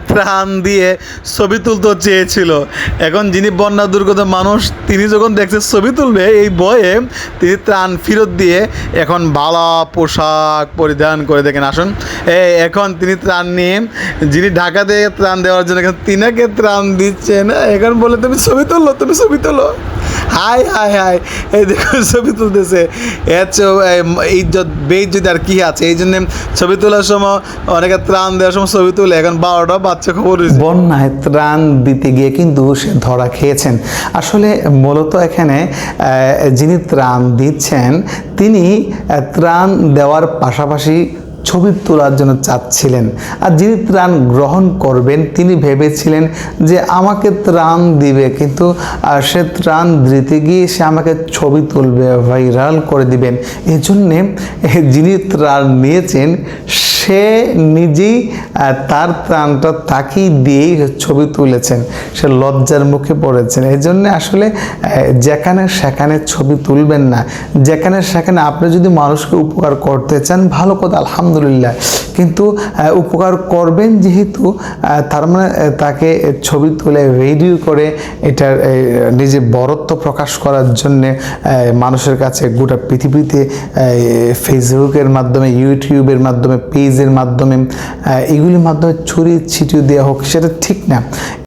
ত্রাণ দিয়ে ছবি তুলতে চেয়েছিল। এখন যিনি বন্যা দুর্গত মানুষ, তিনি যখন দেখছে ছবি তুলবে এই ভয়ে, তিনি ত্রাণ ফেরত দিয়ে এখন ভালো পোশাক পরিধান করে দেখেন। আসুন এখন তিনি ত্রাণ নিয়ে, যিনি ঢাকা থেকে ত্রাণ দেওয়ার জন্য এখন তিনাকে ত্রাণ দিচ্ছেন, এখন বলে তুমি ছবি তোলো, তুমি ছবি তোলো। হাই হাই হাই, এই দেখো ছবি তুলতেছে। ইজ্জত বেইজ্জত আর কি আছে, এই জন্যে ছবি তোলার সময় অনেকে ত্রাণ দেওয়ার সময় ছবি তুলে। এখন 12টা বাচ্চা খবর হয়েছে। বন্যায় ত্রাণ দিতে গিয়ে কিন্তু সে ধরা খেয়েছেন। আসলে মূলত এখানে যিনি ত্রাণ দিচ্ছেন তিনি ত্রাণ দেওয়ার পাশাপাশি ছবি তোলার জন্য চাচ্ছিলেন, আর যিনি ত্রাণ গ্রহণ করবেন তিনি ভেবেছিলেন যে আমাকে ত্রাণ দিবে, কিন্তু সে ত্রাণ দিতে গিয়ে সে আমাকে ছবি তুলবে, ভাইরাল করে দিবেন। এই জন্যে যিনি ত্রাণ নিয়েছেন সে নিজেই তার ত্রাণটা তাকেই দিয়েই ছবি তুলেছেন, সে লজ্জার মুখে পড়েছেন। এই জন্যে আসলে যেখানে সেখানে ছবি তুলবেন না। যেখানে সেখানে আপনি যদি মানুষকে উপকার করতে চান ভালো কথা, আলহামদুলিল্লাহ, কিন্তু উপকার করবেন যেহেতু, তার মানে তাকে ছবি তুলে ভিডিও করে এটার নিজে বরত্ব প্রকাশ করার জন্যে মানুষের কাছে গোটা পৃথিবীতে ফেসবুকের মাধ্যমে, ইউটিউবের মাধ্যমে, পেজের মাধ্যমে, এগুলির মাধ্যমে ছড়িয়ে ছিটিয়ে দেওয়া হোক, সেটা ঠিক না।